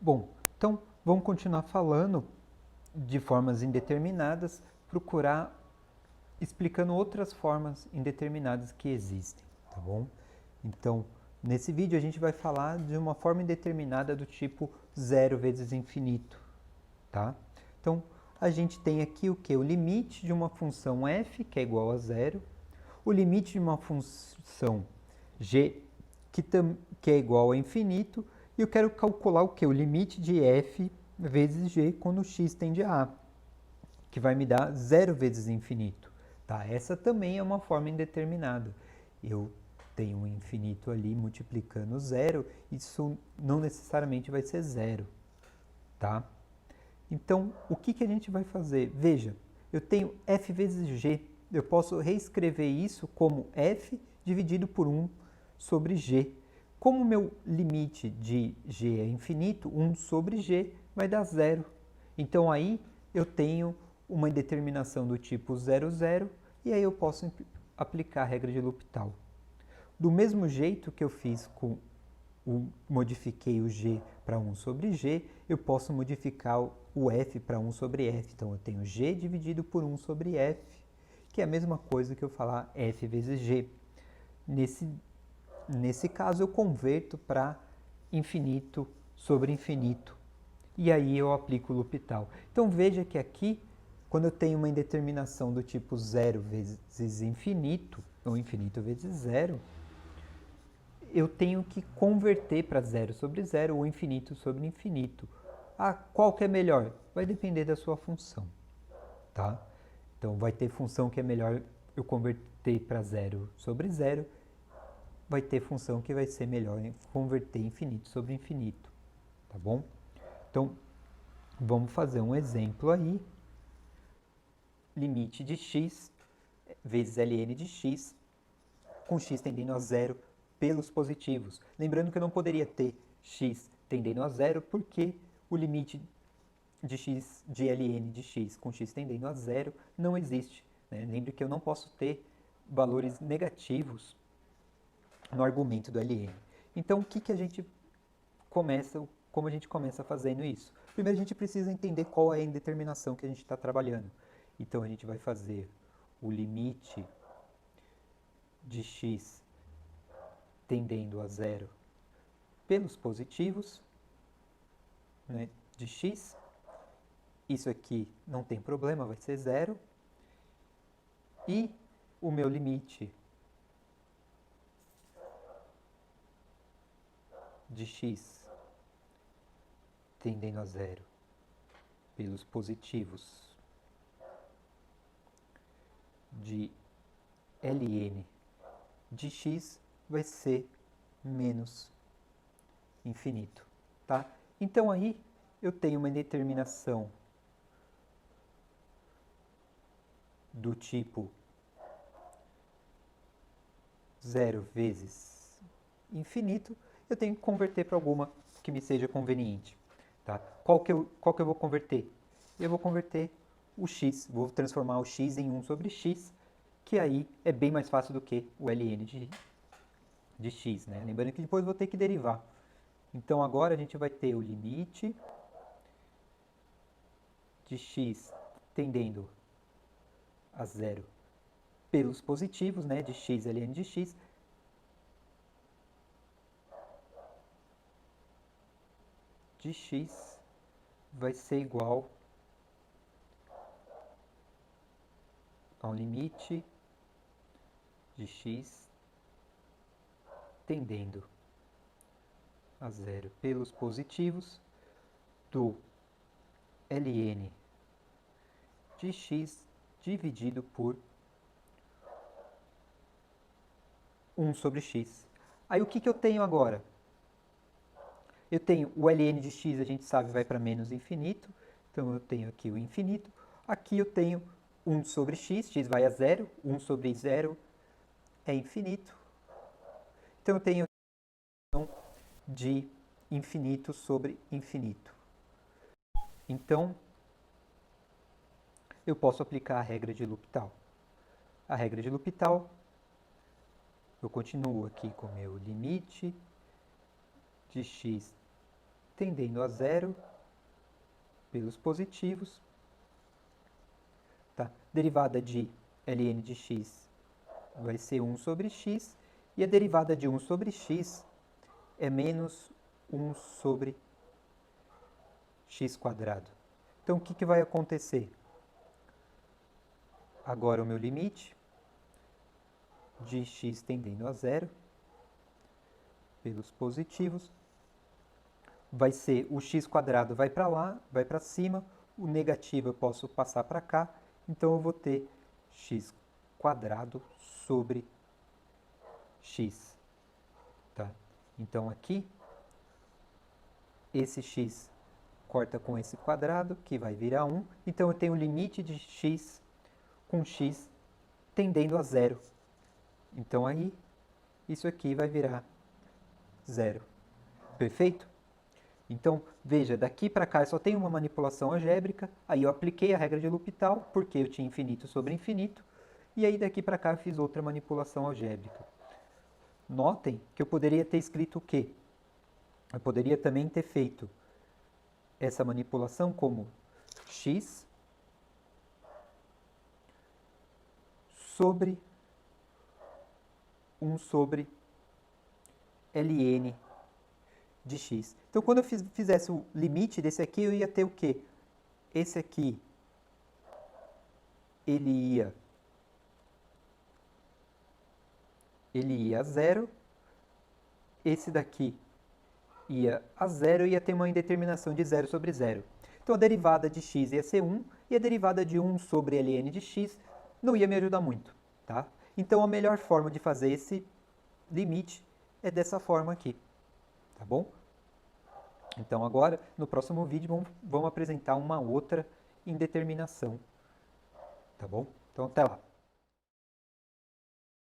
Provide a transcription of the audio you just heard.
Bom, então vamos continuar falando de formas indeterminadas, procurar explicando outras formas indeterminadas que existem, tá bom? Então, nesse vídeo a gente vai falar de uma forma indeterminada do tipo zero vezes infinito, tá? Então, a gente tem aqui o que? O limite de uma função f, que é igual a zero, o limite de uma função g, que é igual a infinito, e eu quero calcular o que? O limite de f vezes g quando x tende a a, que vai me dar zero vezes infinito. Tá? Essa também é uma forma indeterminada. Eu tenho um infinito ali multiplicando zero, isso não necessariamente vai ser zero. Tá? Então, o que a gente vai fazer? Veja, eu tenho f vezes g. Eu posso reescrever isso como f dividido por 1 sobre g. Como o meu limite de g é infinito, 1 sobre g vai dar zero. Então, aí eu tenho uma indeterminação do tipo 0, 0, e aí eu posso aplicar a regra de L'Hopital. Do mesmo jeito que eu fiz modifiquei o g para 1 sobre g, eu posso modificar o f para 1 sobre f. Então, eu tenho g dividido por 1 sobre f, que é a mesma coisa que eu falar f vezes g. Nesse caso, eu converto para infinito sobre infinito. E aí eu aplico o L'Hopital. Então, veja que aqui, quando eu tenho uma indeterminação do tipo 0 vezes infinito, ou infinito vezes zero, eu tenho que converter para zero sobre zero ou infinito sobre infinito. Qual que é melhor? Vai depender da sua função, tá? Então, vai ter função que é melhor eu converter para zero sobre zero, vai ter função que vai ser melhor converter infinito sobre infinito, tá bom? Então, vamos fazer um exemplo aí. Limite de x vezes ln de x, com x tendendo a zero pelos positivos. Lembrando que eu não poderia ter x tendendo a zero, porque o limite de x de ln de x com x tendendo a zero não existe. Né? Lembre que eu não posso ter valores negativos no argumento do ln. Então, o que a gente começa, como a gente começa fazendo isso? Primeiro, a gente precisa entender qual é a indeterminação que a gente está trabalhando. Então, a gente vai fazer o limite de x tendendo a zero pelos positivos, né, de x. Isso aqui não tem problema, vai ser zero. E o meu limite de x tendendo a zero pelos positivos de ln de x vai ser menos infinito, tá? Então aí eu tenho uma determinação do tipo zero vezes infinito, eu tenho que converter para alguma que me seja conveniente. Tá? Qual que eu vou converter? Eu vou converter o x, vou transformar o x em 1 sobre x, que aí é bem mais fácil do que o ln de x. Né? Lembrando que depois eu vou ter que derivar. Então agora a gente vai ter o limite de x tendendo a zero pelos positivos, né, de x ln de x, de x vai ser igual ao limite de x tendendo a zero pelos positivos do ln de x dividido por 1 sobre x. Aí o que eu tenho agora? Eu tenho o ln de x, a gente sabe, vai para menos infinito. Então eu tenho aqui o infinito. Aqui eu tenho 1 sobre x, x vai a zero. 1 sobre zero é infinito. Então eu tenho de infinito sobre infinito. Então, eu posso aplicar a regra de L'Hopital. A regra de L'Hopital, eu continuo aqui com o meu limite de x tendendo a zero pelos positivos. Tá? Derivada de ln de x vai ser 1 sobre x, e a derivada de 1 sobre x é menos 1 sobre x quadrado. Então, o que vai acontecer? Agora o meu limite de x tendendo a zero pelos positivos vai ser o x quadrado vai para lá, vai para cima, o negativo eu posso passar para cá, então eu vou ter x quadrado sobre x. Tá? Então aqui, esse x corta com esse quadrado, que vai virar 1. Então eu tenho o limite de x com x tendendo a zero. Então aí, isso aqui vai virar zero. Perfeito? Então, veja, daqui para cá eu só tenho uma manipulação algébrica, aí eu apliquei a regra de L'Hopital, porque eu tinha infinito sobre infinito, e aí daqui para cá eu fiz outra manipulação algébrica. Notem que eu poderia ter escrito o quê? Eu poderia também ter feito essa manipulação como x sobre 1 sobre ln de x. Então, quando eu fizesse o limite desse aqui, eu ia ter o quê? Esse aqui, ele ia a zero. Esse daqui ia a zero e ia ter uma indeterminação de 0 sobre 0. Então, a derivada de x ia ser 1 e a derivada de 1 sobre ln de x não ia me ajudar muito. Tá? Então, a melhor forma de fazer esse limite é dessa forma aqui. Tá bom? Então agora, no próximo vídeo, vamos apresentar uma outra indeterminação. Tá bom? Então até lá.